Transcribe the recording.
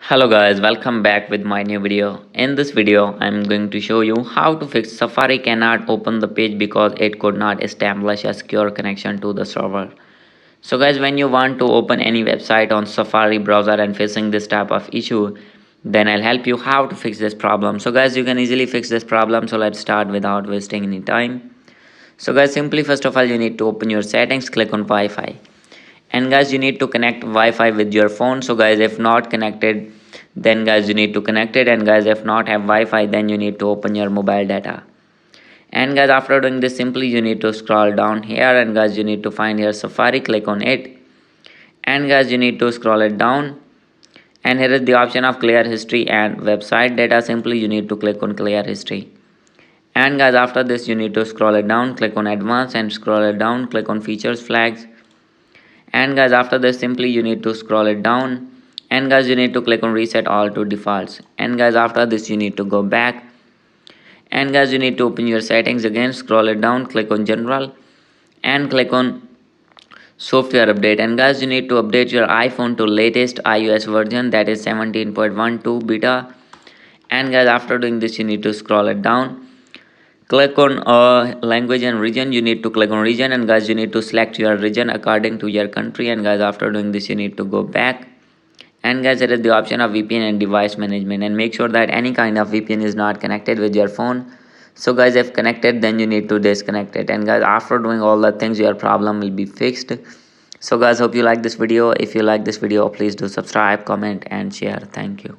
Hello guys, welcome back with my new video. In this video, I'm going to show you how to fix Safari cannot open the page because it could not establish a secure connection to the server. So guys, when you want to open any website on Safari browser and facing this type of issue, then I'll help you how to fix this problem. So guys, you can easily fix this problem. So let's start without wasting any time. So guys, simply first of all, you need to open your settings, click on Wi-Fi. And guys, you need to connect Wi-Fi with your phone. So guys, if not connected, then guys you need to connect it, and guys if not have Wi-Fi, then you need to open your mobile data. And guys, after doing this, simply you need to scroll down here, and guys you need to find here Safari, click on it. And guys, you need to scroll it down, and here is the option of clear history and website data. Simply you need to click on clear history. And guys, after this you need to scroll it down, click on advanced, and scroll it down, click on features flags. And guys, after this, simply you need to scroll it down, and guys you need to click on reset all to defaults. And guys, after this you need to go back, and guys you need to open your settings again, scroll it down, click on general, and click on software update. And guys, you need to update your iPhone to latest iOS version, that is 17.12 beta. And guys, after doing this, you need to scroll it down, click on language and region. You need to click on region, and guys you need to select your region according to your country. And guys, after doing this, you need to go back, and guys, there is the option of VPN and device management, and make sure that any kind of VPN is not connected with your phone. So guys, if connected, then you need to disconnect it. And guys, after doing all the things, your problem will be fixed. So guys, hope you like this video. If you like this video, please do subscribe, comment and share. Thank you.